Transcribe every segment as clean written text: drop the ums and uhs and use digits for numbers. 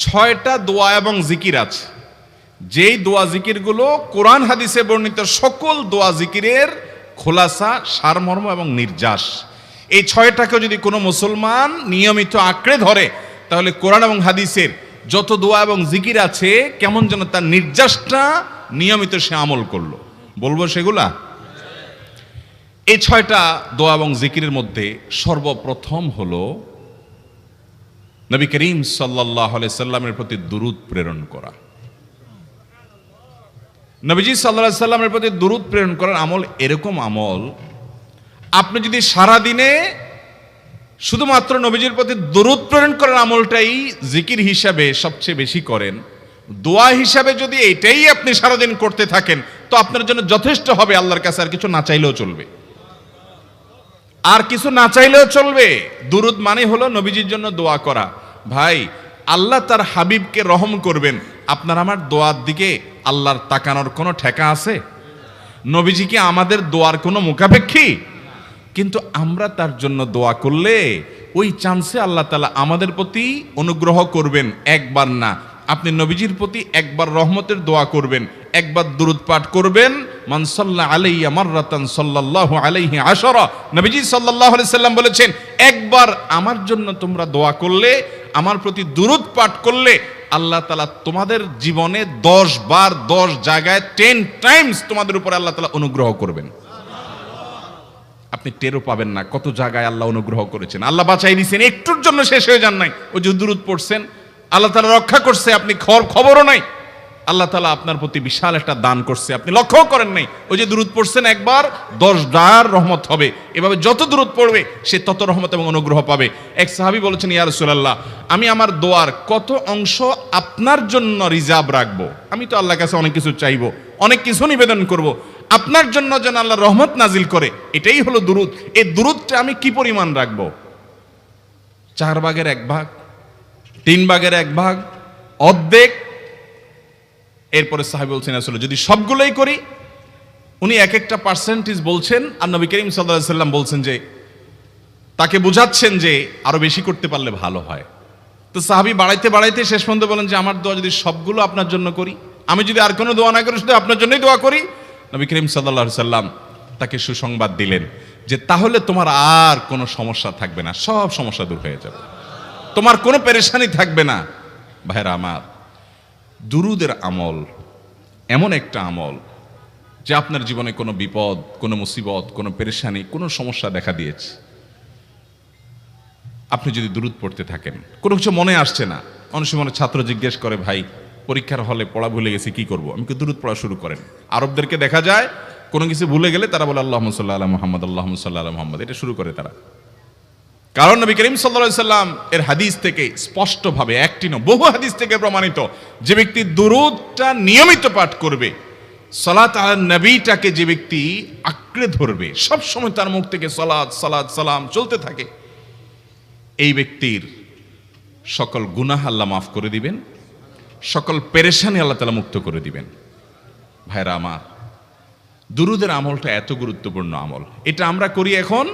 6টা দোয়া এবং জিকির আছে, যেই দোয়া জিকিরগুলো কোরআন হাদিসে বর্ণিত সকল দোয়া জিকিরের খোলাসা, সারমর্ম এবং নির্যাস। এই 6টাকে যদি কোনো মুসলমান নিয়মিত আঁকড়ে ধরে, তাহলে কোরআন এবং হাদিসের যত দোয়া এবং জিকির আছে কেমন যেন তার নির্যাসটা নিয়মিত সে আমল করলো। বলবো সেগুলা? এই 6টা দোয়া এবং জিকিরের মধ্যে সর্বপ্রথম হলো নবী করিম সাল্লাল্লাহু আলাইহি সাল্লামের প্রতি দুরূদ প্রেরণ করা। নবীজি সাল্লাল্লাহু আলাইহি সাল্লামের প্রতি দুরূদ প্রেরণ করার আমল এরকম আমল, আপনি যদি সারা দিনে শুধুমাত্র নবীজির প্রতি দুরূদ প্রেরণ করার আমলটাই জিকির হিসাবে সবচেয়ে বেশি করেন, দোয়া হিসাবে যদি এটাই আপনি সারাদিন করতে থাকেন, তো আপনার জন্য যথেষ্ট হবে। আল্লাহর কাছে আর কিছু না চাইলেও চলবে, আর কিছু না চাইলেও চলবে। দুরূদ মানে হলো নবীজির জন্য দোয়া করা। ভাই, আল্লাহ তার হাবিবকে রহম করবেন, আপনার আমার দোয়ার দিকে আল্লাহর তাকানোর কোনো ঠেকা আছে? নবীজি কি আমাদের দোয়ার কোনো মুখাপেক্ষী? কিন্তু আমরা তার জন্য দোয়া করলে ওই চান্সে আল্লাহ তাআলা আমাদের প্রতি অনুগ্রহ করবেন। একবার না, আপনি নবীজির প্রতি একবার রহমতের দোয়া করবেন, একবার দুরূদ পাঠ করবেন। মান সাল্লা আলাইয়া মাররাতান সাল্লাল্লাহু আলাইহি আশারা, নবীজি সাল্লাল্লাহু আলাইহি সাল্লাম বলেছেন, একবার আমার জন্য তোমরা দোয়া করলে, আমার প্রতি দুরূদ পাঠ করলে, আল্লাহ তাআলা তোমাদের জীবনে 10 বার 10 জায়গায় 10 টাইমস তোমাদের উপরে আল্লাহ তাআলা অনুগ্রহ করবেন। আপনি টেরও পাবেন না কত জায়গায় আল্লাহ অনুগ্রহ করেছেন। আল্লাহ বাঁচাই দিয়েছেন, একটুর জন্য শেষ হয়ে যান নাই। ওই যে দুরূদ পড়ছেন, আল্লাহ তাআলা রক্ষা করছে, আপনি খবরও নাই। আল্লাহ তাআলা আপনার প্রতি বিশাল একটা দান করছে, আপনি লক্ষ্য করেন নাই। ওই যে দুরূদ পড়ছেন একবার, 10 বার রহমত হবে। এভাবে যত দুরূদ পড়বে সে তত রহমত এবং অনুগ্রহ পাবে। এক সাহাবী বলেছেন, ইয়া রাসূলুল্লাহ, আমি আমার দোয়ার কত অংশ আপনার জন্য রিজার্ভ রাখবো? আমি তো আল্লাহর কাছে অনেক কিছু চাইবো, অনেক কিছু নিবেদন করব, আপনার জন্য যেন আল্লাহ রহমত নাজিল করে, এটাই হলো দুরূদ। এই দুরূদটা আমি কি পরিমাণ রাখবো? 4 ভাগের 1 ভাগ, 3 ভাগের 1 ভাগ, অর্ধেক? এরপরে সাহাবী বলছেন, আসলে যদি সবগুলোই করি, উনি এক একটা পার্সেন্টেজ বলছেন, আর নবী করিম সাল্লাল্লাহু আলাইহি সাল্লাম বলছেন যে, তাকে বোঝাচ্ছেন যে আরো বেশি করতে পারলে ভালো হয়। তো সাহাবী বাড়াইতে বাড়াইতে শেষ পর্যন্ত বলেন যে, আমার দোয়া যদি সবগুলো আপনার জন্য করি, আমি যদি আর কোনো দোয়া না করি, শুধু আপনার জন্যই দোয়া করি, নবী করিম সাল্লাল্লাহু আলাইহি সাল্লাম তাকে সুসংবাদ দিলেন যে, তাহলে তোমার আর কোনো সমস্যা থাকবে না, সব সমস্যা দূর হয়ে যাবে, তোমার কোনো পেরেশানি থাকবে না। ভাইরা আমার, দুরূদের আমল এমন একটা আমল যে আপনার জীবনে কোনো বিপদ, কোনো মুসিবত, কোনো পেরেশানি, কোনো সমস্যা দেখা দিয়েছে, আপনি যদি দুরূদ পড়তে থাকেন, কোনো কিছু মনে আসছে না, অনেক সময় ছাত্র জিজ্ঞেস করে, ভাই পরীক্ষার হলে পড়া ভুলে গেছি, কি করব? আমি কি, দুরূদ পড়া শুরু করেন। আরবদেরকে দেখা যায় কোনো কিছু ভুলে গেলে তারা বলে আল্লাহুম্মা সাল্লি আলা মুহাম্মদ, আল্লাহুম্মা সাল্লি আলা মুহাম্মদ, এটা শুরু করে তারা। কারণ নবী করিম সাল্লাল্লাহু আলাইহি সাল্লাম এর হাদিস থেকে স্পষ্টভাবে, একটি নয় বহু হাদিস থেকে প্রমাণিত, যে ব্যক্তি দুরূদটা নিয়মিত পাঠ করবে, সালাত আলা নবীটাকে যে ব্যক্তি আঁকড়ে ধরবে, সব সময় তার মুখ থেকে সালাত সালাত সালাম চলতে থাকে, এই ব্যক্তির সকল গুনাহ আল্লাহ মাফ করে দিবেন, সকল পেরেশানি আল্লাহ তাআলা মুক্ত করে দিবেন। ভাইরা আমার, দুরূদের আমলটা এত গুরুত্বপূর্ণ আমল, এটা আমরা করি এখন।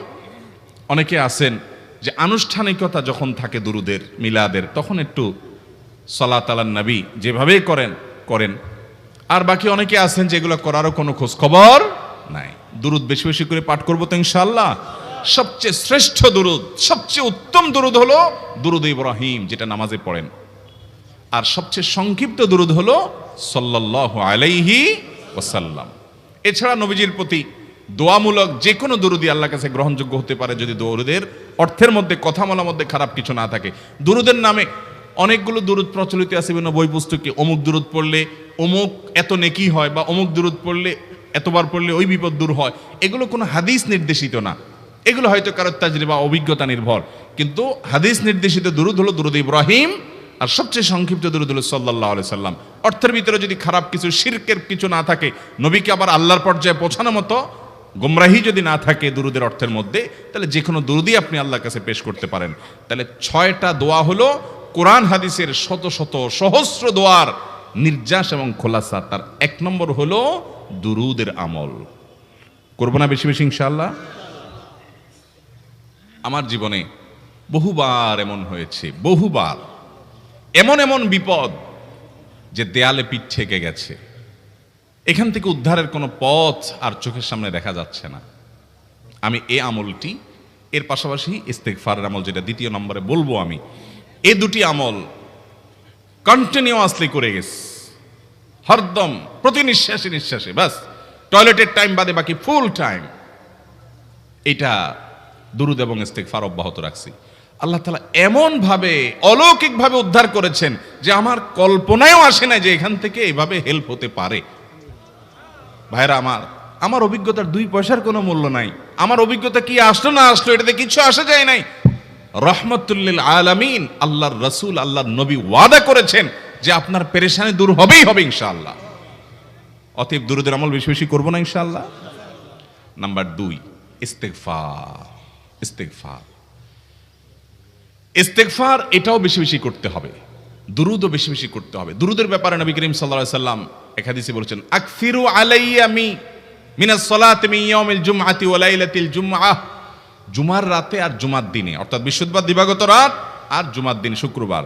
অনেকে আছেন যে আনুষ্ঠানিকতা যখন থাকে দুরূদের, মিলাদের, তখন একটু সালাত আলান নবী যেভাবে করেন, আর বাকি অনেকে আছেন যেগুলো করারও কোনো খোঁজ খবর নাই। দুরূদ বেশি বেশি করে পাঠ করবো তো ইনশাআল্লাহ। সবচেয়ে শ্রেষ্ঠ দুরূদ, সবচেয়ে উত্তম দুরূদ হলো দুরূদ ইব্রাহিম, যেটা নামাজে পড়েন। আর সবচেয়ে সংক্ষিপ্ত দুরূদ হলো সাল্লাল্লাহু আলাইহি ওয়াসাল্লাম। এছাড়া নবীজির প্রতি দোয়ামূলক যে কোনো দুরূদই আল্লাহর কাছে গ্রহণযোগ্য হতে পারে, যদি দুরূদের অর্থের মধ্যে, কথা বলার মধ্যে খারাপ কিছু না থাকে। দুরূদের নামে অনেকগুলো দুরূদ প্রচলিত আছে বিভিন্ন বই পুস্তকে, অমুক দুরূদ পড়লে অমুক এত নেকি হয়, বা অমুক দুরূদ পড়লে এতবার পড়লে ওই বিপদ দূর হয়। এগুলো কোনো হাদিস নির্দেশিত না, এগুলো হয়তো কারো তাজরিবা, অভিজ্ঞতা নির্ভর। কিন্তু হাদিস নির্দেশিত দুরূদ হলো দুরূদ ইব্রাহিম, আর সবচেয়ে সংক্ষিপ্ত দুরূদ হলো সাল্লাল্লাহু আলাইহি সাল্লাম। অর্থের ভিতরে যদি খারাপ কিছু, শিরকের কিছু না থাকে, নবীকে আবার আল্লাহর পর্যায়ে পৌঁছানোর মতো গোমরাহি যদি না থাকে দুরূদের অর্থের মধ্যে, তাহলে যে কোনো দুরূদই আপনি আল্লাহর কাছে পেশ করতে পারেন। তাহলে 6টা দোয়া হলো কোরআন হাদিসের শত শত সহস্র দোয়ার নির্যাস এবং খোলাসা। তার 1 নম্বর হলো দুরূদের আমল। করব না বেশি বেশি ইনশাআল্লাহ? আমার জীবনে বহুবার এমন হয়েছে, বহুবার এমন এমন বিপদ যে দেয়ালে পিঠ ঠেকে গেছে, এখান থেকে উদ্ধারের কোনো পথ আর চোখের সামনে দেখা যাচ্ছে না। আমি এই আমলটি, এর পাশাপাশি ইস্তেগফারের আমল যেটা দ্বিতীয় নম্বরে বলবো আমি, এই দুটি আমল কন্টিনিউয়াসলি করে গেছে, হরদম প্রতি নিঃশ্বাসে নিঃশ্বাসে, বাস টয়লেটের টাইম বাদে বাকি ফুল টাইম এটা দুরূদ এবং ইস্তেগফার অব্যাহত রাখছি। আল্লাহ তাআলা এমন ভাবে অলৌকিক ভাবে উদ্ধার করেছেন যে আমার কল্পনায়ও আসে না যে এখান থেকে এভাবে হেল্প হতে পারে। ভাইরা আমার অভিজ্ঞতার 2 পয়সার কোনো মূল্য নাই। আমার অভিজ্ঞতা কি আসলো না আসলো এটাতে কিছু আসা যায় নাই। রহমতুল লিল আলামিন আল্লাহর রাসূল আল্লাহর নবী ওয়াদা করেছেন যে আপনার পেরেশানি দূর হবেই হবে ইনশাআল্লাহ। অতএব দুরূদের আমল বেশি বেশি করব না ইনশাআল্লাহ। নাম্বার 2, ইস্তেগফার। ইস্তেগফার ইস্তেগফার এটাও বেশি বেশি করতে হবে, দুরূদও বেশি বেশি করতে হবে। দুরূদের ব্যাপারে নবী করিম সাল্লাল্লাহু আলাইহি সাল্লাম এক হাদিসে বলেছেন, আকসিরু আলাইয়া মিনাস সালাতি মিন ইয়াউমিল জুমআতি ওয়া লাইলাতিল জুমআহ। জুমার রাতে আর জুমার দিনে, অর্থাৎ বৃহস্পতিবার দিবাগত রাত আর জুমার দিন শুক্রবার,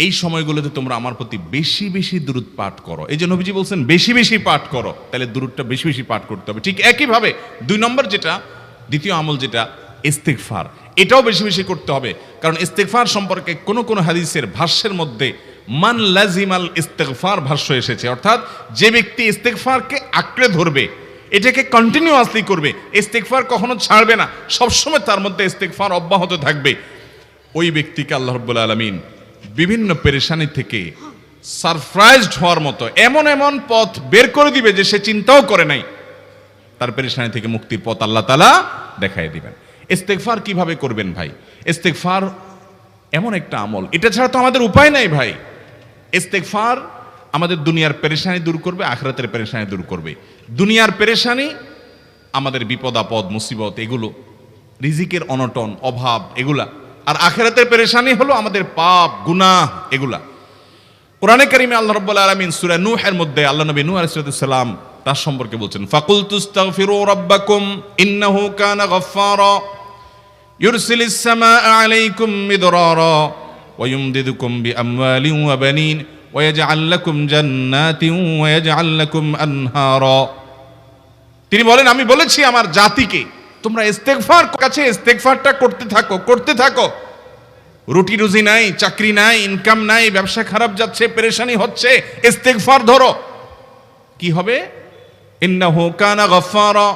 এই সময়গুলোতে তোমরা আমার প্রতি বেশি বেশি দুরূদ পাঠ করো। এই যে নবীজি বলছেন বেশি বেশি পাঠ করো, তাহলে দুরূদটা বেশি বেশি পাঠ করতে হবে। ঠিক একইভাবে 2 নম্বর যেটা, দ্বিতীয় আমল যেটা ইস্তেগফার, এটাও বেশি বেশি করতে হবে। কারণ ইস্তেগফার সম্পর্কে কোন হাদিসের ভাষ্যের মধ্যে মান লাজিমাল ইস্তেগফার ভাষ্য এসেছে, অর্থাৎ যে ব্যক্তি ইস্তেগফারকে আঁকড়ে ধরবে, এটাকে কন্টিনিউয়াসলি করবে, ইস্তেগফার কখনো ছাড়বে না, সবসময় তার মধ্যে ইস্তেগফার অব্যাহত থাকবে, ওই ব্যক্তিকে আল্লাহ রাব্বুল আলামিন বিভিন্ন পেরেশানি থেকে সারপ্রাইজড হওয়ার মতো এমন এমন পথ বের করে দিবে যে সে চিন্তাও করে নাই। তার পেরেশানি থেকে মুক্তির পথ আল্লাহ তাআলা দেখায় দিবেন। ইস্তেগফার কিভাবে করবেন ভাই? ইস্তেগফার এমন একটা আমল, এটা ছাড়া তো আমাদের উপায় নাই ভাই। ইস্তেগফার আমাদের দুনিয়ার পেরেশানি দূর করবে, আখিরাতের পেরেশানি দূর করবে। দুনিয়ার পেরেশানি আমাদের বিপদ আপদ মুসিবত, এগুলো রিজিকের অনটন অভাব এগুলা, আর আখিরাতের পেরেশানি হলো আমাদের পাপ গুনাহ এগুলা। কোরআনে কারিমে আল্লাহ রাব্বুল আলামিন সূরা নূহের মধ্যে আল্লাহ নবী নূহ আলাইহিস সালাম তার সম্পর্কে বলছেন, ফাকুলতুস্তাগফিরু রাব্বাকুম ইন্নাহু কানা গাফফারা ইউরসিলিস সামাআ আলাইকুম মিদরারা ওয়া ইউমদিদুকুম বিআমওয়ালিন ওয়া বানিন ওয়া ইয়াজআল লাকুম জান্নাতিন ওয়া ইয়াজআল লাকুম আনহারা। তিনি বলেন, আমি বলেছি আমার জাতিকে তোমরা ইস্তেগফার কাছে ইস্তেগফারটা করতে থাকো। রুটি রুজি নাই, চাকরি নাই, ইনকাম নাই, ব্যবসা খারাপ যাচ্ছে, পেরেশানি হচ্ছে, ইস্তেগফার ধরো, কি হবে? ইন্নাহু কানা গাফফারা।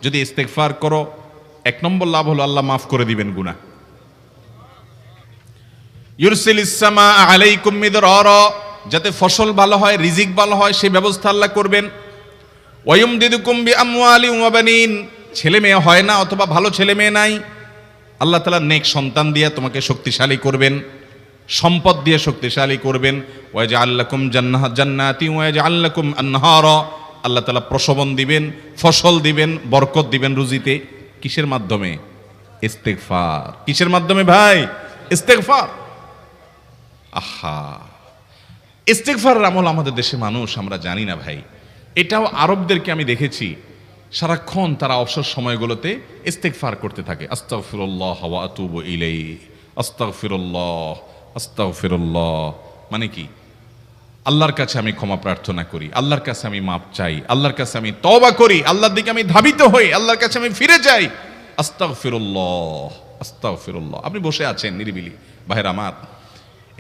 যদি ইস্তেগফার করো, 1 নম্বর লাভ হলো আল্লাহ মাফ করে দিবেন গুনাহ। ইউরসিলিস সামাআ আলাইকুম মিদরারা, যাতে ফসল ভালো হয়, রিজিক ভালো হয় সেই ব্যবস্থা আল্লাহ করবেন। ওয়া ইউমদিদুকুম বিআমওয়ালিন ওয়া বানিন, ছেলে মেয়ে হয় না অথবা ভালো ছেলে মেয়ে নাই, আল্লাহ তাআলা নেক সন্তান দিয়ে তোমাকে শক্তিশালী করবেন, সম্পদ দিয়ে শক্তিশালী করবেন। ওয়া ইয়াজআল লাকুম জান্নাতিন ওয়া ইয়াজআল লাকুম আনহারা, আল্লাহ তাআলা প্রসবন দিবেন, ফসল দিবেন, বরকত দিবেন রুজিতে। কিসের মাধ্যমে? ইস্তেগফার। কিসের মাধ্যমে ভাই? ইস্তেগফার। আহা, ইস্তেগফারের আমল আমাদের দেশে মানুষ আমরা জানি না ভাই। এটাও আরবদেরকে আমি দেখেছি সারাক্ষণ তারা অবসর সময়গুলোতে ইস্তেগফার করতে থাকে, আস্তাগফিরুল্লাহ ওয়া আতুবু ইলাইহি, আস্তাগফিরুল্লাহ আস্তাগফিরুল্লাহ। মানে কি? আল্লাহর কাছে আমি ক্ষমা প্রার্থনা করি, আল্লাহর কাছে আমি মাপ চাই, আল্লাহর কাছে আমি তওবা করি, আল্লাহর দিকে আমি ধাবিত হই, আল্লাহর কাছে আমি ফিরে যাই, আস্তাগফিরুল্লাহ আস্তাগফিরুল্লাহ। আপনি বসে আছেন নিরিবিলি, ভাইরা আমার,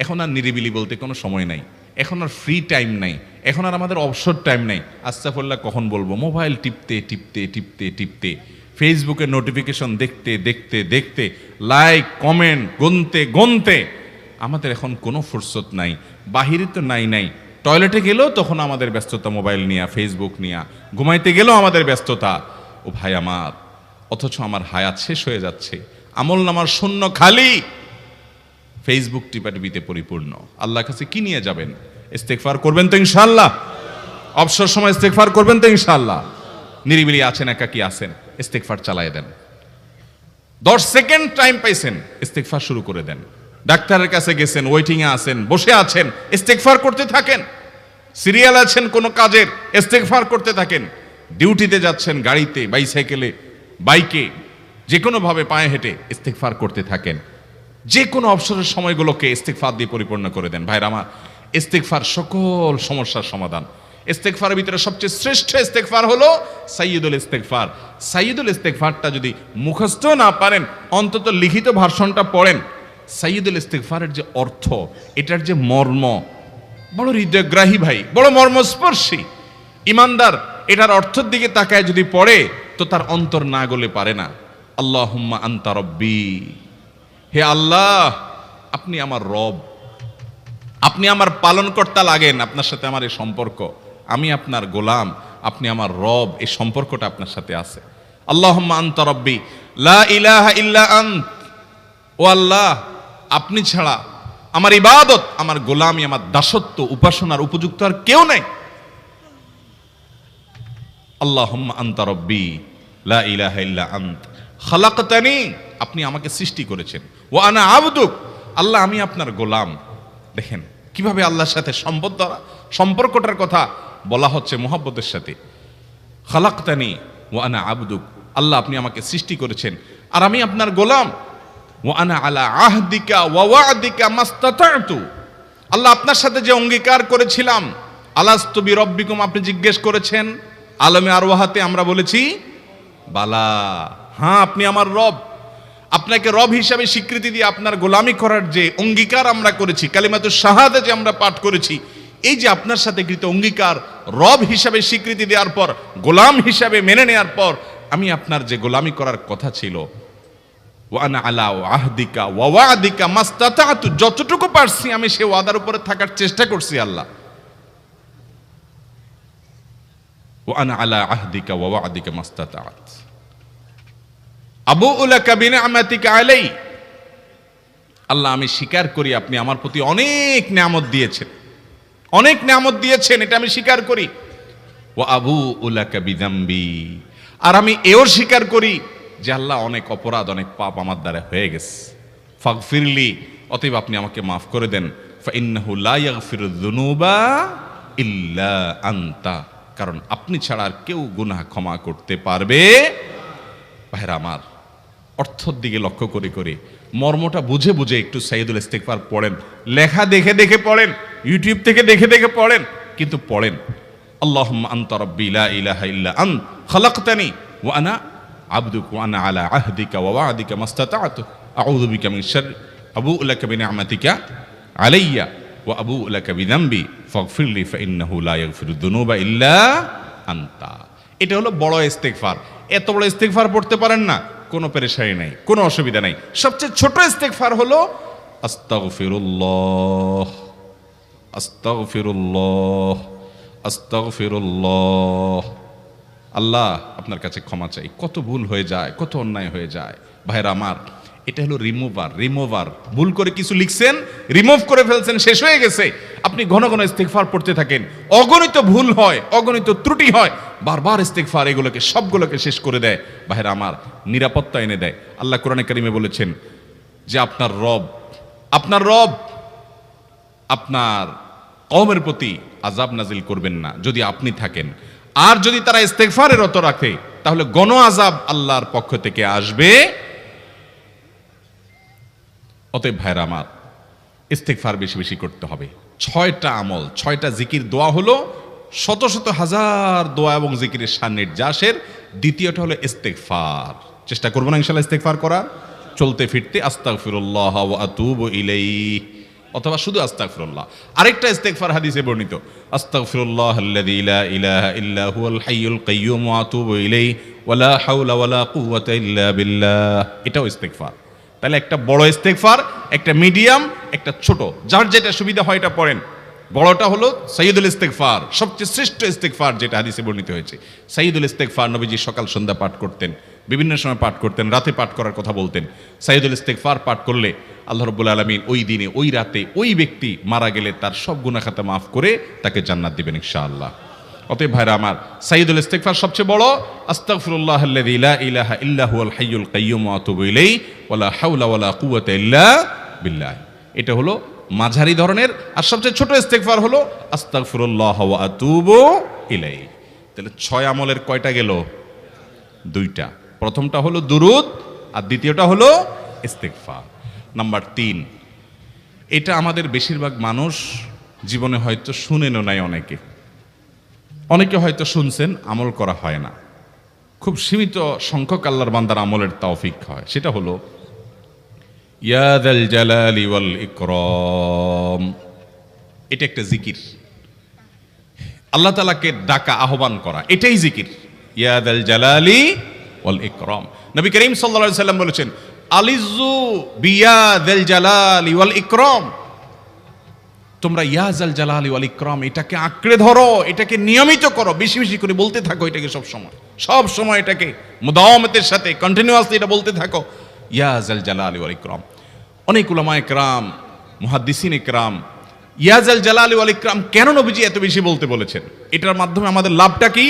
এখন আর নিরিবিলি বলতে কোনো সময় নাই, এখন আর ফ্রি টাইম নাই, এখন আর আমাদের অবসর টাইম নাই। আস্তাগফিরুল্লাহ কখন বলবো? মোবাইল টিপতে টিপতে টিপতে টিপতে, ফেসবুকে নোটিফিকেশন দেখতে দেখতে দেখতে, লাইক কমেন্ট গুনতে গুনতে আমাদের এখন কোনো ফুরসত নাই। বাহিরে তো নাই, টয়লেটে গেলেও তখন আমাদের ব্যস্ততা মোবাইল নিয়ে, ফেসবুক নিয়ে, ঘুমাইতে গেলেও আমাদের ব্যস্ততা। ও ভাই আমার, অথচ আমার হায়াত শেষ হয়ে যাচ্ছে, আমল নামার শূন্য খালি, ফেসবুক টিপাটিপিতে পরিপূর্ণ। আল্লাহর কাছে কি নিয়ে যাবেন? ইস্তেগফার করবেন তো ইনশাআল্লাহ? অবসর সময় ইস্তেগফার করবেন তো ইনশাআল্লাহ? নিরিবিলি আছেন, একাকী আছেন, ইস্তেগফার চালায় দেন। 10 সেকেন্ড টাইম পাইছেন, ইস্তেগফার শুরু করে দেন। ডাক্তারের কাছে গেছেন, ওয়েটিং এ আছেন, বসে আছেন, ইস্তেগফার করতে থাকেন। সিরিয়াল আছেন কোন কাজের, ইস্তেগফার করতে থাকেন। ডিউটিতে যাচ্ছেন, গাড়িতে, বাইসাইকেলে, বাইকে, যে কোনো ভাবে পায়ে হেঁটে ইস্তেগফার করতে থাকেন। যে কোনো অবসরের সময়গুলোকে ইস্তিগফার দিয়ে পরিপূর্ণ করে দেন। ভাইরা আমার, ইস্তিগফার সকল সমস্যার সমাধান। ইস্তিগফারের ভিতরে সবচেয়ে শ্রেষ্ঠ ইস্তিগফার হলো সাইয়্যিদুল ইস্তিগফার। সাইয়্যিদুল ইস্তিগফারটা যদি মুখস্থ না পারেন, অন্তত লিখিত ভার্সনটা পড়েন। সাইয়্যিদুল ইস্তিগফারের যে অর্থ, এটার যে মর্ম, বড় হৃদয়গ্রাহী ভাই, বড় মর্মস্পর্শী। ইমানদার এটার অর্থের দিকে তাকায় যদি পড়ে, তো তার অন্তর না গলে পারে না। আল্লাহুম্মা আনতা রব্বি, হে আল্লাহ আপনি আমার রব, আপনি আমার পালনকর্তা লাগেন। আপনার সাথে আমার এই সম্পর্ক, আমি আপনার গোলাম, আপনি আমার রব, এই সম্পর্কটা আপনার সাথে আছে। আল্লাহুম্মা আনতা রব্বি লা ইলাহা ইল্লা আন্ত, ও আল্লাহ আপনি ছাড়া আমার ইবাদত, আমার গোলামি, আমার দাসত্ব, উপাসনার উপযুক্ত আর কেউ নাই। আল্লাহুম্মা আনতা রব্বি লা ইলাহা ইল্লা আন্ত খালাকতানি, আপনি আমাকে সৃষ্টি করেছেন। ওয়া আনা আবদুক, আল্লাহ আমি আপনার গোলাম। দেখেন কিভাবে আল্লাহর সাথে সম্পর্কটার কথা বলা হচ্ছে মুহাব্বতের সাথে। খালাকতানি ওয়া আনা আবদুক, আল্লাহ আপনি আমাকে সৃষ্টি করেছেন আর আমি আপনার গোলাম। ওয়া আনা আলা আহদিকা ওয়া ওয়া'দিকা মাস্তাতা'তু, আল্লাহ আপনার সাথে যে অঙ্গীকার করেছিলাম, আলাস্তু বিরব্বিকুম, আপনি জিজ্ঞেস করেছেন। আলমে আরওয়াহাতে আমরা বলেছি বালা, হ্যাঁ আপনি আমার রব। আপনাকে রব হিসাবে স্বীকৃতি দিয়ে আপনার গোলামি করার যে অঙ্গীকার আমরা করেছি, কালিমাতুশ শাহাদা যে আমরা পাঠ করেছি, এই যে আপনার সাথে কৃত অঙ্গীকার, রব হিসাবে স্বীকৃতি দেওয়ার পর, গোলাম হিসাবে মেনে নেওয়ার পর, আমি আপনার যে গোলামি করার কথা ছিল, ওয়া আনা আলা আহদিকা ওয়া ওয়া'দিকা মাস্তাতা'তু, যতটুকু পারছি আমি সে ওয়াদার উপরে থাকার চেষ্টা করছি আল্লাহ। ওয়া আনা আলা আহদিকা ওয়া ওয়া'দিকা মাস্তাতা'ত আবুউ লাকা বিনি'মাতিকা আলাই, আল্লাহ আমি স্বীকার করি আপনি আমার প্রতি অনেক নিয়ামত দিয়েছেন, অনেক নিয়ামত দিয়েছেন, এটা আমি স্বীকার করি। ওয়া আবুউ লাকা বিযামবি, আর আমি এও স্বীকার করি যে আল্লাহ অনেক অপরাধ, অনেক পাপ আমার দ্বারা হয়ে গেছে। ফাগফিরলি, অতএব আপনি আমাকে মাফ করে দেন। ফাইন্নাহু লা ইয়াগফিরুয যুনুবা ইল্লা আনতা, কারণ আপনি ছাড়া আর কেউ গুনাহ ক্ষমা করতে পারবে। ভাইরা আমার, অর্থের দিকে লক্ষ্য করে করে, মর্মটা বুঝে বুঝে একটু সাইয়্যিদুল ইস্তিগফার পড়েন। লেখা দেখে দেখে পড়েন, ইউটিউব থেকে দেখে দেখে পড়েন, কিন্তু পড়েন। আল্লাহুম্মা আনতা রাব্বি লা ইলাহা ইল্লা আন্ত খালাকতানি ওয়া আনা আবদুক ওয়া আনা আলা আহদিকা ওয়া ওয়া'দিকা মাস্তাতা'তু আউযু বিকা মিন শাররি আবুউ লাকা বিনি'মাতিকা আলাইয়া ওয়া আবুউ লাকা বিযামবি ফাগফিরলি ফাইন্নাহু লা ইয়াগফিরুয যুনুবা ইল্লা আনতা। এটা হলো বড় ইস্তিগফার। এত বড় ইস্তিগফার পড়তে পারেন না, কোনো পেরেশানি নাই, কোনো অসুবিধা নাই। সবচেয়ে ছোট ইস্তিগফার হলো আস্তাগফিরুল্লাহ আস্তাগফিরুল্লাহ আস্তাগফিরুল্লাহ। আল্লাহ আপনার কাছে ক্ষমা চাই, কত ভুল হয়ে যায়, কত অন্যায় হয়ে যায়। ভাইরা আমার, এটা হলো রিমুভার। ভুল করে কিছু লিখছেন, রিমুভ করে ফেলছেন, শেষ হয়ে গেছে। আপনি ঘন ঘন ইস্তিগফার পড়তে থাকেন, অগণিত ভুল হয়, অগণিত ত্রুটি হয়, বারবার ইস্তিগফার এগুলোকে সবগুলোকে শেষ করে দেয়। ভাইরা আমার, নিরাপত্তা এনে দেয়। আল্লাহ কোরআনে কারিমে বলেছেন যে আপনার রব আপনার কওমের প্রতি আযাব নাজিল করবেন না যদি আপনি থাকেন। আর যদি তারা ইস্তিগফারে রত রাখে, তাহলে গণ আযাব আল্লাহর পক্ষ থেকে আসবে। অতএব ভাইরা আমার, ইস্তিগফার বেশি বেশি করতে হবে। 6টা আমল, 6টা জিকির, দোয়া হলো শত শত হাজার দোয়া এবং জিকিরের সান্নিধ্যাসের। দ্বিতীয়টা হলো ইস্তিগফার। চেষ্টা করবো না ইনশাআল্লাহ ইস্তিগফার করার, চলতে ফিরতে আস্তাগফিরুল্লাহ ওয়া আতুবু ইলাইহি, অথবা শুধু আস্তাগফিরুল্লাহ। আরেকটা ইস্তিগফার হাদিসে বর্ণিত, আস্তাগফিরুল্লাহাল্লাযী লা ইলাহা ইল্লা হুয়াল হাইয়ুল কাইয়্যুম ওয়া আতুবু ইলাইহি ওয়া লা হাওলা ওয়া লা কুওয়াতা ইল্লা বিল্লাহ। এটাও ইস্তিগফার। তাহলে একটা বড় ইস্তিগফার, একটা মিডিয়াম, একটা ছোট, যার যেটা সুবিধা হয় এটা পড়েন। বড়টা হলো সাইয়্যিদুল ইস্তিগফার, সবচেয়ে শ্রেষ্ঠ ইস্তিগফার যেটা হাদিসে বর্ণিত হয়েছে। সাইয়্যিদুল ইস্তিগফার নবীজি সকাল সন্ধ্যা পাঠ করতেন, বিভিন্ন সময় পাঠ করতেন, রাতে পাঠ করার কথা বলতেন। সাইয়্যিদুল ইস্তিগফার পাঠ করলে আল্লাহ রাব্বুল আলামিন ওই দিনে, ওই রাতে, ওই ব্যক্তি মারা গেলে তার সব গুনাহ খাতা মাফ করে তাকে জান্নাত দিবেন ইনশাআল্লাহ। অতএব ভাইরা আমার, সাইয়্যিদুল ইস্তিগফার সবচেয়ে বড়, আস্তাগফিরুল্লাহাল্লাযী লা ইলাহা ইল্লা হুয়াল হাইয়ুল কাইয়্যুম ওয়া আতুবু ইলাইহি ওয়া লা হাওলা ওয়া লা কুওয়াতা ইল্লা বিল্লাহ। এটা হলো মাঝারি ধরনের। আর সবচেয়ে ছোট ইস্তিগফার হলো আস্তাগফিরুল্লাহ ওয়া আতুবু ইলাইহি। তাহলে 6 আমলের কয়টা গেল? 2টা। প্রথমটা হলো দুরুদ আর দ্বিতীয়টা হলো ইস্তিগফার। নাম্বার 3, এটা আমাদের বেশিরভাগ মানুষ জীবনে হয়তো শুনেনও নাই, অনেকে হয়তো শুনছেন, আমল করা হয় না। খুব সীমিত সংখ্যক আল্লাহর বান্দার আমলের তৌফিক হয়। সেটা হলো ইয়া যাল জালালি ওয়াল ইকরাম। এটা একটা জিকির, আল্লাহ তাআলাকে ডাকা, আহ্বান করা, এটাই জিকির। ইয়া যাল জালালি ওয়াল ইকরাম। নবী করিম সাল্লাল্লাহু আলাইহি সাল্লাম বলেছেন, আলিজু বিয়া যাল জালালি ওয়াল ইকরাম। তোমরা ইয়া যাল জালালি ওয়াল ইকরাম এটাকে আঁকড়ে ধরো, এটাকে নিয়মিত করো, বেশি বেশি করে বলতে থাকো এটাকে সব সময় এটাকে মুদাওয়ামাতের সাথে কন্টিনিউয়াসলি এটা বলতে থাকো, ইয়া যাল জালালি ওয়াল ইকরাম। অনেক উলামায়ে কেরাম, মুহাদ্দিসিন ইকরাম ইয়া যাল জালালি ওয়াল ইকরাম কেন নবীজি এত বেশি বলতে বলেছেন, এটার মাধ্যমে আমাদের লাভটা কি,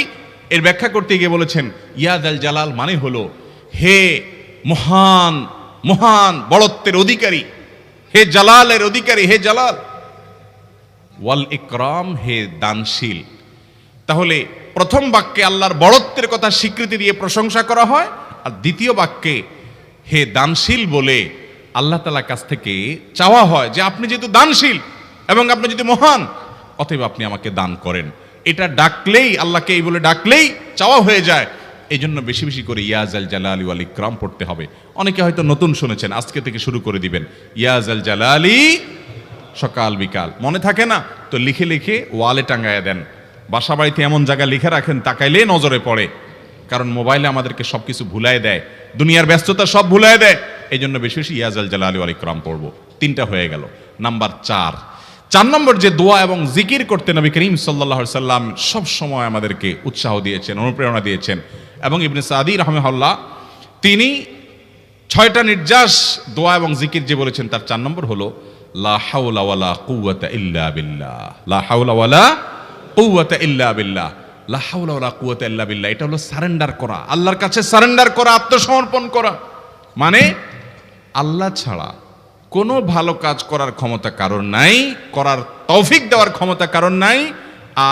এর ব্যাখ্যা করতে গিয়ে বলেছেন ইয়া যাল জালাল মানে হলো হে মহান, মহান বড়ত্বের অধিকারী, হে জালালের অধিকারী, হে জালাল। ওয়াল ইকরাম হে দানশীল। তাহলে প্রথম বাক্যে আল্লাহর বড়ত্বের কথা স্বীকৃতি দিয়ে প্রশংসা করা হয়, আর দ্বিতীয় বাক্যে হে দানশীল বলে আল্লাহ তাআলার কাছ থেকে চাওয়া হয় যে আপনি যেহেতু দানশীল এবং আপনি যদি মহান, অতএব আপনি আমাকে দান করেন। এটা ডাকলেই, আল্লাহকে এই বলে ডাকলেই চাওয়া হয়ে যায়। এই জন্য বেশি বেশি করে ইয়া যাল জালালি ওয়াল ইকরাম পড়তে হবে। অনেকে হয়তো নতুন শুনেছেন, আজকে থেকে শুরু করে দিবেন ইয়া যাল জালালি, সকাল বিকাল মনে থাকে না তো লিখে লিখে ওয়ালে টাঙ্গায় দেন। বাসা বাড়িতে এমন জায়গায় লিখে রাখেন তাকাইলে নজরে পড়ে, কারণ মোবাইলে আমাদেরকে সবকিছু ভুলায় দেয়, দুনিয়ার ব্যস্ততা সব ভুলায় দেয়। এই জন্য বেশি বেশি ইয়া যাল জালালি ওয়াল ইকরাম পড়বো। 3টা হয়ে গেল। নাম্বার 4 নম্বর যে দোয়া এবং জিকির করতে নবী করিম সাল্লাল্লাহু আলাইহি সাল্লাম সব সময় আমাদেরকে উৎসাহ দিয়েছেন, অনুপ্রেরণা দিয়েছেন। এবং ইবনে সাদি রাহিমাহুল্লাহ তিনি 6টা নির্যাস দোয়া এবং জিকির যে বলেছেন, তার 4 নম্বর হলো লা হাওলা ওয়ালা কুওয়াতা ইল্লা বিল্লাহ। লা হাওলা ওয়ালা কুওয়াতা ইল্লা বিল্লাহ। লা হাওলা ওয়ালা কুওয়াতা ইল্লা বিল্লাহ, এটা হলো সারেন্ডার করা, আল্লাহর কাছে সারেন্ডার করা, আত্মসমর্পণ করা। মানে আল্লাহ ছাড়া কোনো ভালো কাজ করার ক্ষমতা কারোর নাই, করার তৌফিক দেওয়ার ক্ষমতা কারোর নাই,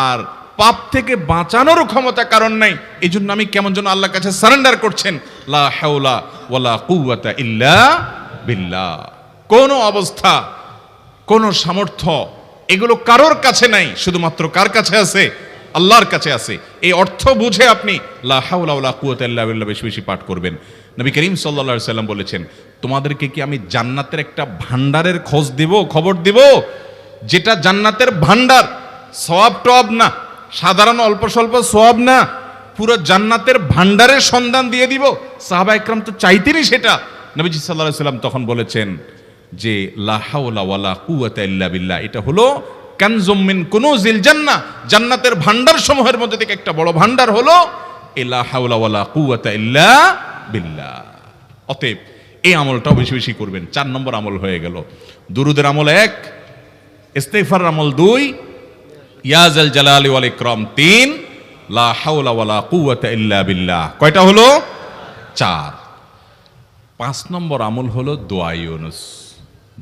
আর পাপ থেকে বাঁচানোরও ক্ষমতা কারণ নাই। এই জন্য আমি কেমন যেন আল্লাহর কাছে সারেন্ডার করছেন, লা হাওলা ওয়ালা কুওয়াতা ইল্লা বিল্লাহ। কোন অবস্থা, কোন সামর্থ্য, এগুলো কারোর কাছে নাই, শুধুমাত্র কার কাছে আছে? আল্লাহর কাছে আছে। এই অর্থ বুঝে আপনি লা হাওলা ওয়ালা কুওয়াতা ইল্লা বিল্লাহ বেশি বেশি পাঠ করবেন। নবী করিম সাল্লাল্লাহু আলাইহি সাল্লাম বলেছেন, তোমাদেরকে কি আমি জান্নাতের একটা ভান্ডারের খবর দিব, যেটা জান্নাতের ভান্ডার, সওয়াব টওয়াব না, সাধারণ অল্প স্বল্প সওয়াব না, পুরো জান্নাতের ভান্ডারের সন্ধান দিয়ে দিব। সাহাবা ইকরাম তো চাইতেনই সেটা। নবীজি সাল্লাল্লাহু আলাইহি সাল্লাম তখন বলেছেন যে লা হাওলা ওয়ালা কুওয়াতা ইল্লা বিল্লাহ, এটা হলো কানজুম মিন কুনুজিল জান্নাহ, জান্নাতের ভান্ডার সমূহের মধ্যে থেকে একটা বড় ভান্ডার হলো লা হাওলা ওয়ালা কুওয়াতা ইল্লা বিল্লাহ। অতএব এই আমলটাও বেশি বেশি করবেন। 4 নম্বর আমল হয়ে গেল। দুরুদের আমল 1, ইস্তিগফারের আমল 2, ইয়া যাল জালালি ওয়াল ইকরাম 3, লা হাওলা ওয়ালা কুওয়াতা ইল্লা বিল্লাহ। কয়টা হলো? 4। 5 নম্বর আমল হলো দোয়া ইউনুস।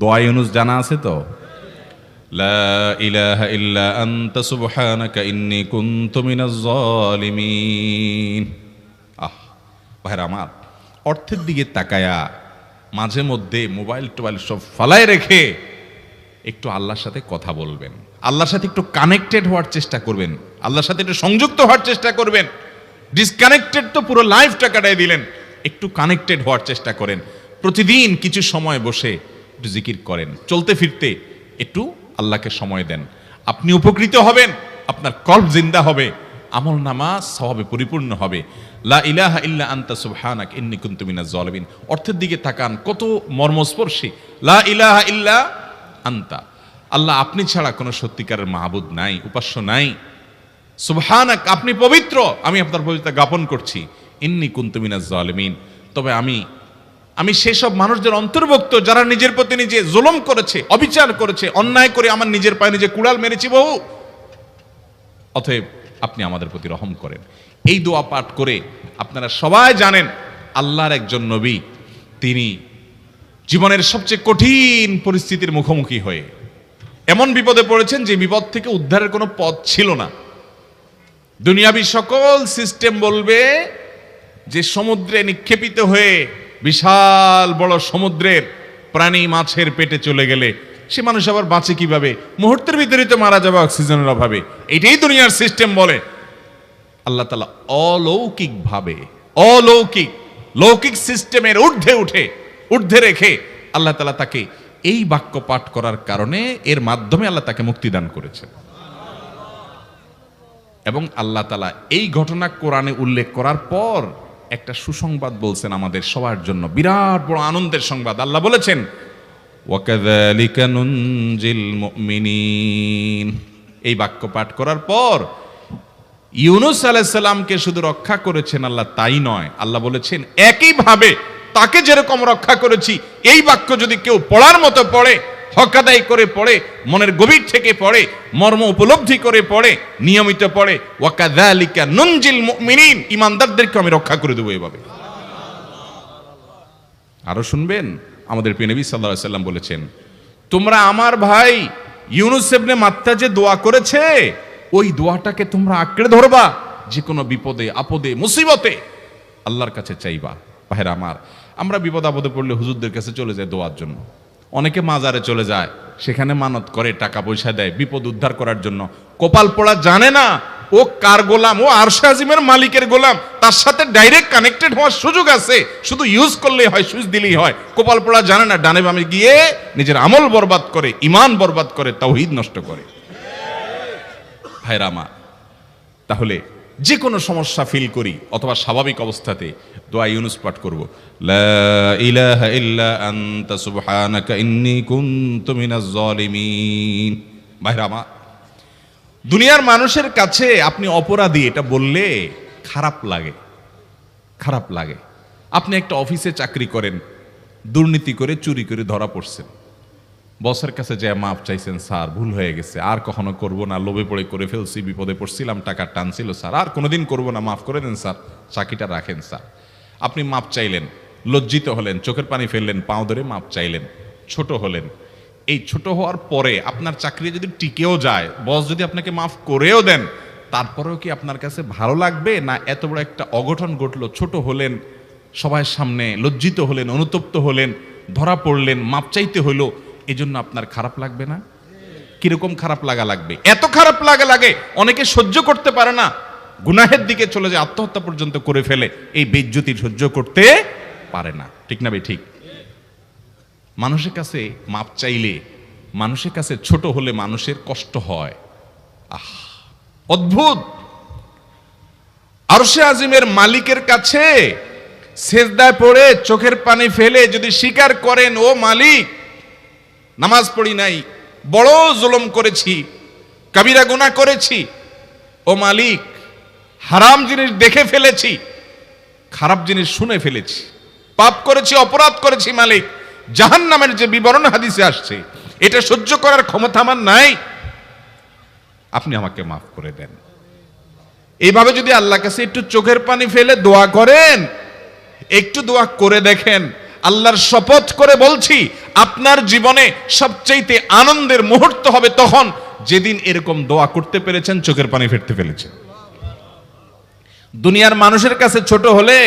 দোয়া ইউনুস জানা আছে তো? লা ইলাহা ইল্লা আনতা সুবহানাকা ইন্নী কুনতু মিনাজ জালিমিন। ভাইরা আমার, অর্থের দিকে তাকায়া মাঝে মধ্যে মোবাইল টোবাইল সব ফালায় রেখে একটু আল্লাহর সাথে কথা বলবেন, আল্লাহর সাথে একটু কানেক্টেড হওয়ার চেষ্টা করবেন, আল্লাহর সাথে একটু সংযুক্ত হওয়ার চেষ্টা করবেন। ডিসকানেক্টেড তো পুরো লাইফটা কাটাই দিলেন, একটু কানেক্টেড হওয়ার চেষ্টা করেন। প্রতিদিন কিছু সময় বসে একটু জিকির করেন, চলতে ফিরতে একটু আল্লাহকে সময় দেন। আপনি উপকৃত হবেন, আপনার কল্ব জিন্দা হবে, আমল নামা সওয়াবে পরিপূর্ণ হবে। লা ইলাহা ইল্লা আনতা সুবহানাক ইন্নী কুনতু মিনাজ জালিমিন। অর্থের দিকে তাকান, কত মর্মস্পর্শী। লা ইলাহা ইল্লা আনতা, আল্লাহ আপনি ছাড়া কোনো সত্যিকারের মাহবুদ নাই, উপাস্য নাই। সুবহানাক, আপনি পবিত্র, আমি আপনার পবিত্রতা জ্ঞাপন করছি। ইন্নী কুনতু মিনাজ জালিমিন, তবে আমি সেসব মানুষদের অন্তর্ভুক্ত যারা নিজের প্রতি নিজে জুলুম করেছে, অবিচার করেছে, অন্যায় করে আমার নিজের পায়ে নিজে কুড়াল মেরেছি বহু। অতএব আপনি আমাদের প্রতি রহম করেন। এই দোয়া পাঠ করে আপনারা সবাই জানেন আল্লাহর একজন নবী, তিনি জীবনের সবচেয়ে কঠিন পরিস্থিতির মুখোমুখি হয়ে এমন বিপদে পড়েছেন যে বিপদ থেকে উদ্ধারের কোনো পথ ছিল না। দুনিয়াবী সকল সিস্টেম বলবে যে সমুদ্রে নিক্ষেপিত হয়ে বিশাল বড় সমুদ্রের প্রাণী মাছের পেটে চলে গেলে সে মানুষ আবার বাঁচে কিভাবে? মুহূর্তের ভিতরে তো মারা যাবে অক্সিজেনের অভাবে। এটাই দুনিয়ার সিস্টেম বলে। আল্লাহ তাআলা অলৌকিকভাবে, লৌকিক সিস্টেমের ঊর্ধ্বে রেখে আল্লাহ তাআলা তাকে এই বাক্য পাঠ করার কারণে এর মাধ্যমে আল্লাহ তাকে মুক্তি দান করেছেন। এবং আল্লাহ তাআলা এই ঘটনা কোরআনে উল্লেখ করার পর একটা সুসংবাদ বলছেন আমাদের সবার জন্য, বিরাট বড় আনন্দের সংবাদ। আল্লাহ বলেছেন, ওয়াকাযালিকা নুনজিল মুমিনিন। এই বাক্য পাঠ করার পর ইউনূস আলাইহিস সালামকে শুধু রক্ষা করেছেন আল্লাহ তাই নয়, আল্লাহ বলেছেন একইভাবে তাকে যেরকম রক্ষা করেছি, এই বাক্য যদি কেউ পড়ার মতো পড়ে, হক আদায় করে পড়ে, মনের গভীর থেকে পড়ে, মর্ম উপলব্ধি করে পড়ে, নিয়মিত পড়ে, ওয়াকাযালিকা নুনজিল মুমিনিন, ঈমানদারদেরকে আমি রক্ষা করে দেব এভাবে। আরো শুনবেন, আমাদের প্রিয় নবী সাল্লাল্লাহু আলাইহি ওয়াসাল্লাম বলেছেন, তোমরা আমার ভাই ইউনূস ইবনে মাত্তা যে দোয়া করেছে, ওই দোয়াটাকে তোমরা আঁকড়ে ধরবা, যে কোনো বিপদে আপদে মুসিবতে আল্লাহর কাছে চাইবা। ভাইরা আমার, আমরা বিপদ আপদে পড়লে হুজুরদের কাছে চলে যায় দোয়ার জন্য। অনেকে মাজারে চলে যায়, সেখানে মানত করে, টাকা পয়সা দেয় বিপদ উদ্ধার করার জন্য। কপাল পোড়া জানে না ও কার গোলাম, ও আরশে আজিমের মালিকের গোলাম, তার সাথে ডাইরেক্ট কানেক্টেড হওয়ার সুযোগ আছে, শুধু ইউজ করলেই হয়, সুইচ দিলেই হয়। কপাল পোড়া জানে না, ডানে বামে গিয়ে নিজের আমল বরবাদ করে, ঈমান বরবাদ করে, তাওহীদ নষ্ট করে। ভাইরা আমার, তাহলে যে কোনো সমস্যা ফিল করি অথবা স্বাভাবিক অবস্থাতে দোয়া ইউনূস পাঠ করব, লা ইলাহা ইল্লা আনতা সুবহানাকা ইন্নী কুনতু মিনাজ জালিমিন। ভাইরা আমার, দুনিয়ার মানুষের কাছে আপনি অপরাধী এটা বললে খারাপ লাগে। আপনি একটা অফিসে চাকরি করেন, দুর্নীতি করে চুরি করে ধরা পড়ছেন, বসের কাছে যে মাপ চাইছেন, স্যার ভুল হয়ে গেছে, আর কখনো করব না, লোভে পড়ে করে ফেলছি, বিপদে পড়ছিলাম, টাকা টানছিল স্যার, আর কোনোদিন করব না, মাফ করে দেন স্যার, চাকরিটা রাখেন স্যার। আপনি মাপ চাইলেন, লজ্জিত হলেন, চোখের পানি ফেললেন, পাও ধরে মাপ চাইলেন, ছোট হলেন। এই ছোট হওয়ার পরে আপনার চাকরি যদি টিকেও যায়, বস যদি আপনাকে মাফ করেও দেন, তারপরেও কি আপনার কাছে ভালো লাগবে? না এত বড় একটা অঘটন ঘটলো, ছোট হলেন, সবার সামনে লজ্জিত হলেন, অনুতপ্ত হলেন, ধরা পড়লেন, মাপ চাইতে হলো, এজন্য আপনার খারাপ লাগবে না? কিরকম খারাপ লাগবে? এত খারাপ লাগে অনেকে সহ্য করতে পারে না, গুনাহের দিকে চলে যায়, আত্মহত্যা পর্যন্ত করে ফেলে, এই বেইজ্জতি সহ্য করতে পারে না। ঠিক না ভাই? ঠিক। মানুষের কাছে মাপ চাইলে, মানুষের কাছে ছোট হলে মানুষের কষ্ট হয়। অদ্ভুত। আরশে আজিমের মালিকের কাছে সেজদায় পড়ে চোখের পানি ফেলে যদি স্বীকার করেন, ও মালিক, নামাজ পড়ি নাই, বড় জুলুম করেছি, কাবিরা গুনাহ করেছি, ও মালিক, হারাম জিনিস দেখে ফেলেছি, খারাপ জিনিস শুনে ফেলেছি, পাপ করেছি, অপরাধ করেছি, মালিক, জাহান্নামের যে বিবরণ হাদিসে আসছে, এটা সহ্য করার ক্ষমতা আমার নাই, আপনি আমাকে মাফ করে দেন। এইভাবে যদি আল্লাহর কাছে একটু চোখের পানি ফেলে দোয়া করেন, একটু দোয়া করে দেখেন, আল্লাহর শপথ করে বলছি, আপনার জীবনে সবচেয়ে আনন্দের মুহূর্ত হবে তখন, যেদিন এরকম দোয়া করতে পেরেছেন, চোখের পানি ফেলতে পেরেছেন। দুনিয়ার মানুষের কাছে ছোট হলে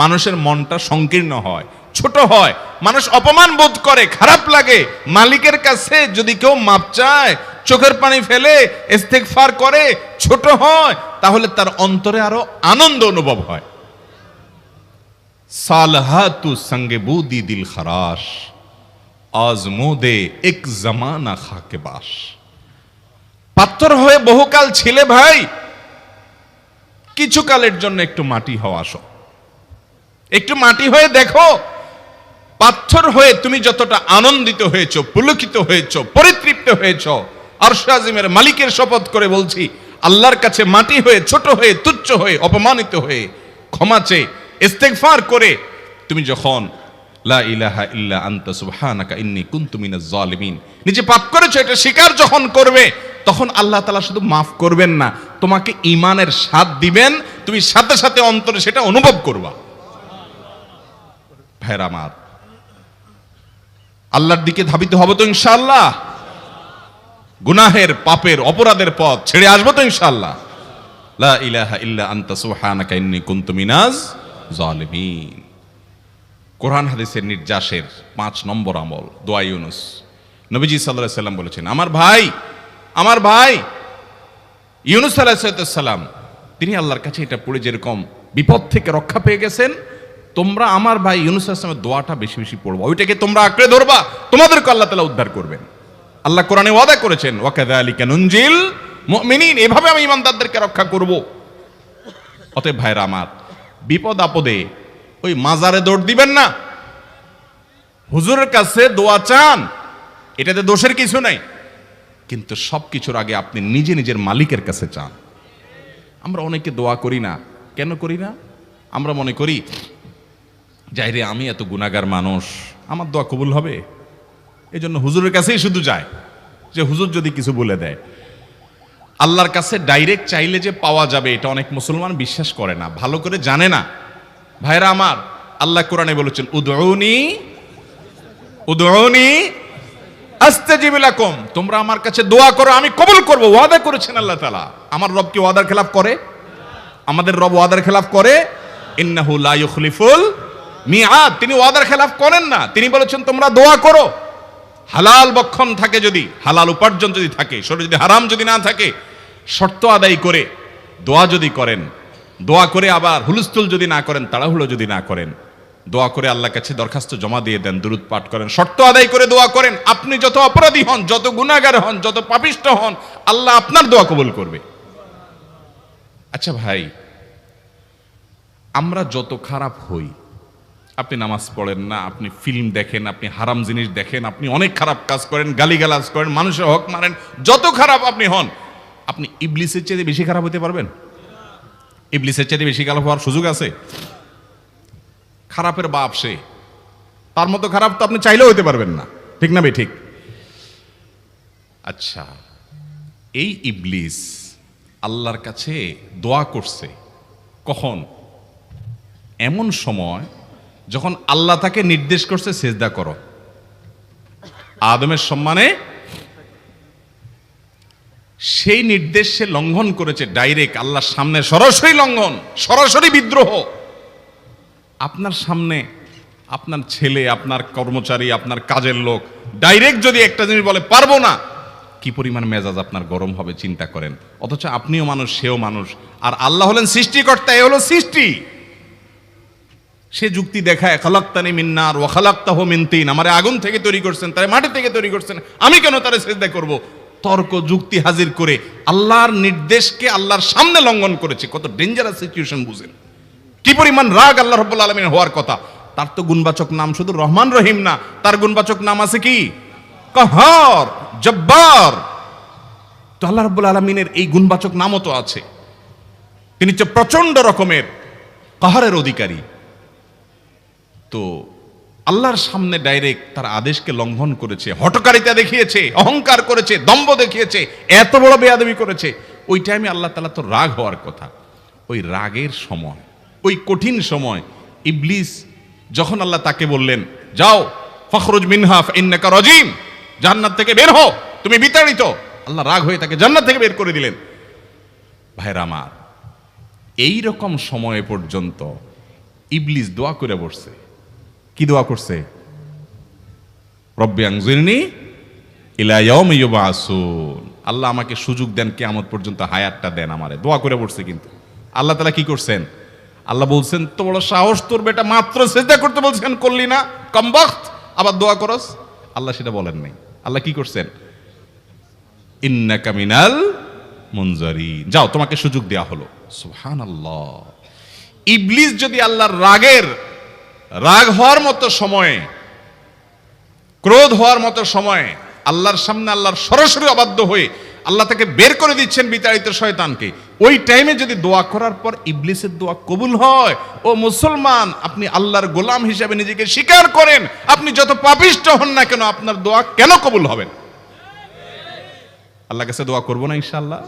মানুষের মনটা সংকীর্ণ হয়, ছোট হয়, মানুষ অপমান বোধ করে, খারাপ লাগে। মালিকের কাছে যদি কেউ মাপ চায়, চোখের পানি ফেলে, ইস্তেগফার করে, ছোট হয়, তাহলে তার অন্তরে আরো আনন্দ অনুভব হয়। সালহাতু সঙ্গে বুদি দিল খরাশ, আজমুদে এক জামানা খাকে বাস। পাথর হয়ে বহুকাল ছিলে ভাই, কিছু কালের জন্য একটু মাটি হও, আসো, একটু মাটি হয়ে দেখো। পাথর হয়ে তুমি যতটা আনন্দিত হয়েছো, পুলকিত হয়েছো, পরিতৃপ্ত হয়েছো, আরশে আজিমের মালিকের শপথ করে বলছি, আল্লাহর কাছে মাটি হয়ে, ছোট হয়ে, তুচ্ছ হয়ে, অপমানিত হয়ে, ক্ষমা চেয়ে, ইস্তেগফার করে তুমি যখন লা ইলাহা ইল্লা আনতা সুবহানাকা ইন্নী কুনতু মিনাজ জালিমিন, নিজে পাপ করেছো এটা স্বীকার যখন করবে, তখন আল্লাহ তাআলা শুধু মাফ করবেন না, তোমাকে ঈমানের স্বাদ দিবেন, তুমি সাথে সাথে অন্তরে সেটা অনুভব করবা। ভাইরা আমার, আল্লাহর দিকে ধাবিত হব তো ইনশাআল্লাহ? গুনাহের, পাপের, অপরাধের পথ ছেড়ে আসবো তো ইনশাআল্লাহ? লা ইলাহা ইল্লা আনতা সুবহানাকা ইন্নী কুনতু মিনাজ জালিমিন। কোরআন হাদিসের নির্যাসের 5 নম্বর আমল দোয়া ইউনুস। নবীজি সাল্লাল্লাহু আলাইহি সাল্লাম বলেছেন, আমার ভাই ইউনুস আলাইহিস সালাম তিনি আল্লাহর কাছে এটা পড়ে যেরকম বিপদ থেকে রক্ষা পেয়ে গেছেন, তোমরা আমার ভাই ইউনুস আলাইহিস সালামের দোয়াটা বেশি বেশি পড়বা, ওইটাকে তোমরা আঁকড়ে ধরবা, তোমাদেরকে আল্লাহ তাআলা উদ্ধার করবেন। আল্লাহ কোরআনে ওয়াদা করেছেন, ওয়া কাযালিকা নুনজিল মুমিনিন, এভাবে আমি ইমানদারদেরকে রক্ষা করব। অতএব ভাইরা আমার, বিপদ আপদে ওই মাজারে দৌড় দিবেন না, হুজুরের কাছে দোয়া চান, এটাতে দোষের কিছু নাই, কিন্তু সবকিছুর আগে আপনি নিজে নিজের মালিকের কাছে চান। আমরা অনেকে দোয়া করি না, কেন করি না? আমরা মনে করি যাই রে, আমি এত গুনাহগার মানুষ, আমার দোয়া কবুল হবে, এই জন্য হুজুরের কাছেই শুধু যায়, যে হুজুর যদি কিছু বলে দেয়। আল্লাহর কাছে ডাইরেক্ট চাইলে যে পাওয়া যাবে, এটা অনেক মুসলমান বিশ্বাস করে না, ভালো করে জানে না। ভাইরা আমার, আল্লাহ কোরআনে বলেছেন, উদউনি আস্তাজিব লাকুম, তোমরা আমার কাছে দোয়া করো, আমি কবুল করব, ওয়াদা করেছেন আল্লাহ তাআলা। আমার রব কি ওয়াদার খেলাফ করে? আমাদের রব ওয়াদার খেলাফ করে? ইন্নাহু লা ইউখলিফুল মিআদ, তিনি ওয়াদার খেলাফ করেন না। তিনি বলেছেন তোমরা দোয়া করো, হালাল বক্ষণ থাকে, যদি হালাল উপার্জন যদি থাকে, শরীরে যদি হারাম যদি না থাকে, শর্ত আদায় করে দোয়া যদি করেন, দোয়া করে আবার হুলস্থুল যদি না করেন, তাড়াহুড়ো যদি না করেন, দোয়া করে আল্লাহর কাছে দরখাস্ত জমা দিয়ে দেন, দুরূদ পাঠ করেন, শর্ত আদায় করে দোয়া করেন, আপনি যত অপরাধী হন, যত গুনাহগার হন, যত পাপিষ্ঠ হন, আল্লাহ আপনার দোয়া কবুল করবে। আচ্ছা ভাই, আমরা যত খারাপ হই, আপনি নামাজ পড়েন না, আপনি ফিল্ম দেখেন, আপনি হারাম জিনিস দেখেন, আপনি অনেক খারাপ কাজ করেন, গালিগালাজ করেন, মানুষের হক মারেন, যত খারাপ আপনি হন, আপনি ইবলিসের চেয়ে বেশি খারাপ হতে পারবেন? ইবলিসের চেয়ে বেশি খারাপ হওয়ার সুযোগ আছে? খারাপের বাপ সে, তার মতো খারাপ তো আপনি চাইলেও হতে পারবেন না, ঠিক না ভাই? ঠিক। আচ্ছা, এই ইবলিস আল্লাহর কাছে দোয়া করছে কখন? এমন সময় যখন আল্লাহ তাকে নির্দেশ করছে সেজদা করো, আদমের সম্মানে। সেই নির্দেশ সে লঙ্ঘন করেছে, ডাইরেক্ট আল্লাহর সামনে সরাসরি লঙ্ঘন, সরাসরি বিদ্রোহ। আপনার সামনে আপনার ছেলে, আপনার কর্মচারী, আপনার কাজের লোক ডাইরেক্ট যদি একটা জিনিস বলে পারবো না, কি পরিমাণ মেজাজ আপনার গরম হবে চিন্তা করেন। অথচ আপনিও মানুষ, সেও মানুষ, আর আল্লাহ হলেন সৃষ্টিকর্তা, এ হলো সৃষ্টি। সে যুক্তি দেখায়, খালাকতানি মিন নার ওয়া খালাকতাহু মিন তিন, আমারে আগুন থেকে তৈরি করছেন, তারে মাটি থেকে তৈরি করছেন, আমি কেন তারে সিজদা করব? তর্ক যুক্তি হাজির করে আল্লাহর নির্দেশকে আল্লাহর সামনে লঙ্ঘন করেছে। কত ডেঞ্জারাস সিচুয়েশন বুঝেন, কি পরিমাণ রাগ আল্লাহ রাব্বুল আলামিন হওয়ার কথা। তার তো গুণবাচক নাম শুধু রহমান রহিম না, তার গুণবাচক নাম আছে কি? কাহার, জব্বার। তো আল্লাহ রাব্বুল আলামিনের এই গুণবাচক নামও তো আছে, তিনি হচ্ছে প্রচন্ড রকমের কাহারের অধিকারী। তো আল্লাহর সামনে ডাইরেক্ট তার আদেশকে লঙ্ঘন করেছে, হঠকারিতা দেখিয়েছে, অহংকার করেছে, দম্ভ দেখিয়েছে, এত বড় বেয়াদবি করেছে। ওই টাইমে আল্লাহ তাআলা তো রাগ হওয়ার কথা। ওই রাগের সময়, ওই কঠিন সময় ইবলিস যখন আল্লাহ তাকে বললেন, যাও ফখরুজ মিনহা ফাইন্নাকা রাজিম, জান্নাত থেকে বের হও, তুমি বিতাড়িত, আল্লাহ রাগ হয়ে তাকে জান্নাত থেকে বের করে দিলেন। ভাইরা আমার, এই রকম সময় পর্যন্ত ইবলিস দোয়া করে বসছে। কি দোয়া করছে? রব্বি আনজিরনি ইলা ইয়াউমি ইউবআসুন, আল্লাহ আমাকে সুযোগ দেন, কিয়ামত পর্যন্ত হায়াতটা দেন আমারে, দোয়া করে বসছে। কিন্তু আল্লাহ তাআলা কি করছেন? আল্লাহ বলছেন, তো বড় সাহস তোর বেটা, মাত্র সিজদা করতে বলছেন করলি না, কমবখত, আবার দোয়া করস? আল্লাহ সেটা বলেন নাই। আল্লাহ কি করছেন? ইন্নাকা মিনাল মুনজারিন, যাও তোমাকে সুযোগ দেয়া হলো। সুবহানাল্লাহ। ইবলিস যদি আল্লাহর রাগ হওয়ার মতো সময়ে, ক্রোধ হওয়ার মতো সময়ে আল্লাহর সামনে আল্লাহর সরাসরি অবাধ্য হয়ে আল্লাহ তাকে বের করে দিচ্ছেন, বিতাড়িত শয়তানকে, ওই টাইমে যদি দোয়া করার পর ইবলিসের দোয়া কবুল হয়, ও মুসলমান, আপনি আল্লাহর গোলাম হিসাবে নিজেকে স্বীকার করেন, আপনি যত পাপিষ্ঠ হন না কেন, আপনার দোয়া কেন কবুল হবে না? আল্লাহর কাছে দোয়া করবো না ইনশাআল্লাহ?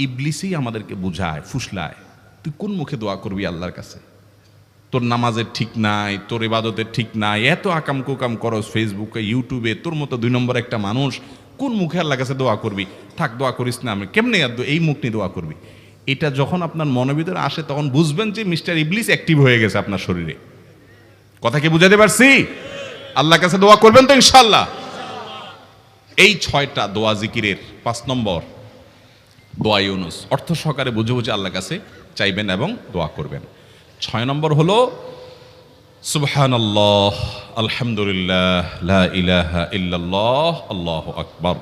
ইবলিসই আমাদেরকে বুঝায়, ফুসলায়, তুই কোন মুখে দোয়া করবি আল্লাহর কাছে? তোর নামাজের ঠিক নাই, তোর ইবাদতের ঠিক নাই, এত আকাম কুকাম করস ফেসবুকে, ইউটিউবে, তোর মতো 2 নম্বর একটা মানুষ, কোন মুখে আল্লাহর কাছে দোয়া করবি? থাক, দোয়া করিস না, আমি কেমনে এই মুখ নিয়ে দোয়া করবি? এটা যখন আপনার মনের ভিতরে আসে, তখন বুঝবেন যে মিস্টার ইবলিস অ্যাক্টিভ হয়ে গেছে আপনার শরীরে। কথা কি বুঝাতে পারছি? আল্লাহর কাছে দোয়া করবেন তো ইনশাআল্লাহ। এই 6টা দোয়া জিকিরের 5 নম্বর দোয়া ইউনুস, অর্থ সহকারে বুঝে বুঝে আল্লাহর কাছে চাইবেন এবং দোয়া করবেন। 6 নম্বর হলো সুবহানাল্লাহ, আলহামদুলিল্লাহ, লা ইলাহা ইল্লাল্লাহ, আল্লাহু আকবার।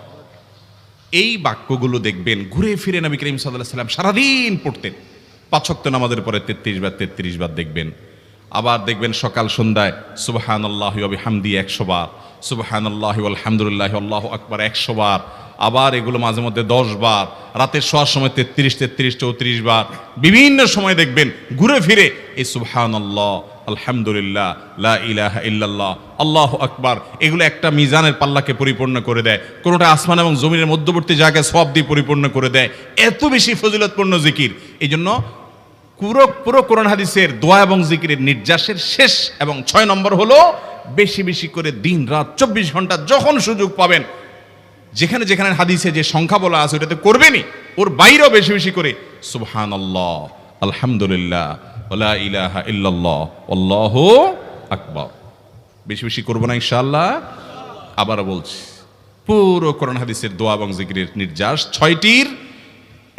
এই বাক্যগুলো দেখবেন ঘুরে ফিরে নবী করিম সাল্লাল্লাহু আলাইহি ওয়াসাল্লাম সারাদিন পড়তেন। 5 ওয়াক্ত নামাজের পরে 33 বার দেখবেন। আবার দেখবেন সকাল সন্ধ্যায় সুবহানাল্লাহি ওয়া বিহামদিহি 100 বার, সুবহানাল্লাহি ওয়াল হামদুলিল্লাহি আল্লাহু আকবার 100 বার। আবার এগুলো মাঝে মধ্যে 10 বার, রাতের শোয়ার সময় 33, 34 বার। বিভিন্ন সময় দেখবেন ঘুরে ফিরে এই সুবহানাল্লাহ, আলহামদুলিল্লাহ, লা ইলাহা ইল্লাল্লাহ, আল্লাহু আকবার, এগুলো একটা মিজানের পাল্লাকে পরিপূর্ণ করে দেয়। কোনোটা আসমান এবং জমিনের মধ্যবর্তী জায়গায় সওয়াব দিয়ে পরিপূর্ণ করে দেয়। এত বেশি ফজিলতপূর্ণ জিকির। এই জন্য পুরো কোরআন হাদিসের দোয়া এবং জিকিরের নির্যাসের শেষ এবং 6 নম্বর হলো বেশি বেশি করে দিন রাত 24 ঘন্টা যখন সুযোগ পাবেন, যেখানে যেখানে হাদিসে যে সংখ্যা বলা আছে ওটাতে করবেনই, ওর বাইরেও বেশি বেশি করে সুবহানাল্লাহ, আলহামদুলিল্লাহ, লা ইলাহা ইল্লাল্লাহ, আল্লাহু আকবার বেশি বেশি করব না ইনশাআল্লাহ। আবারও বলছি, পুরো কোরআন হাদিসের দোয়া এবং জিকিরের নির্যাস 6টির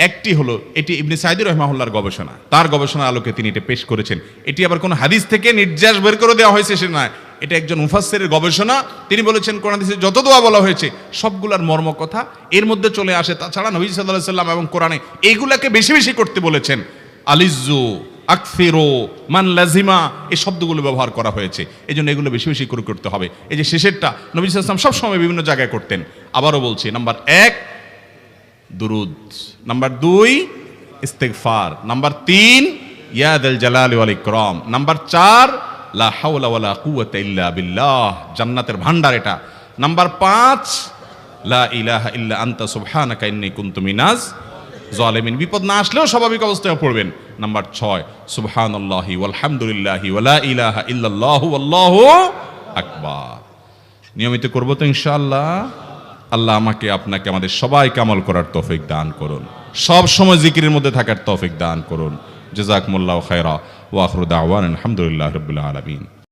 একটি হলো, এটি ইবনে সাঈদী রাহিমাহুল্লাহর গবেষণা, তার গবেষণার আলোকে তিনি এটা পেশ করেছেন। এটি আবার কোনো হাদিস থেকে নির্যাস বের করে দেওয়া হয়েছে সে নয়, এটা একজন মুফাসসিরের গবেষণা। তিনি বলেছেন কোরআন হাদিসে যত দোয়া বলা হয়েছে সবগুলার মর্ম কথা এর মধ্যে চলে আসে। তাছাড়া নবী সাল্লাল্লাহু আলাইহি সাল্লাম এবং কোরআনে এইগুলাকে বেশি বেশি করতে বলেছেন। আলিজ্জু, আকসিরু, মান লাজিমা, এই শব্দগুলো ব্যবহার করা হয়েছে। এই জন্য এগুলো বেশি বেশি করে করতে হবে। এই যে শেষেরটা নবী সাল্লাল্লাহু আলাইহি ওয়াসাল্লাম সবসময় বিভিন্ন জায়গায় করতেন। আবারও বলছি, নাম্বার 1 দুরুদ, নাম্বার 2 ইস্তিগফার, নাম্বার 3 ইয়া যাল জালালি ওয়াল ইকরাম, নাম্বার 4 লা হাওলা ওয়ালা কুওয়াতা ইল্লা বিল্লাহ, জান্নাতের ভান্ডার এটা। নাম্বার 5 লা ইলাহা ইল্লা আনতা সুবহানাকা ইন্নী কুনতু মিনাজ জালিমিন, বিপদ না আসলেও স্বাভাবিক অবস্থায় পড়বেন। নাম্বার 6 সুবহানাল্লাহি ওয়াল হামদুলিল্লাহি ওয়া লা ইলাহা ইল্লাল্লাহু আল্লাহু আকবার। নিয়মিত করব তো ইনশাআল্লাহ। আল্লাহ আমাকে আপনাকে আমাদের সবাইকে আমল করার তৌফিক দান করুন, সব সময় জিকিরের মধ্যে থাকার তৌফিক দান করুন। জাযাকুমুল্লাহু খায়রা ওয়া আখিরু দাওয়ানা আলহামদুলিল্লাহি রাব্বিল আলামিন।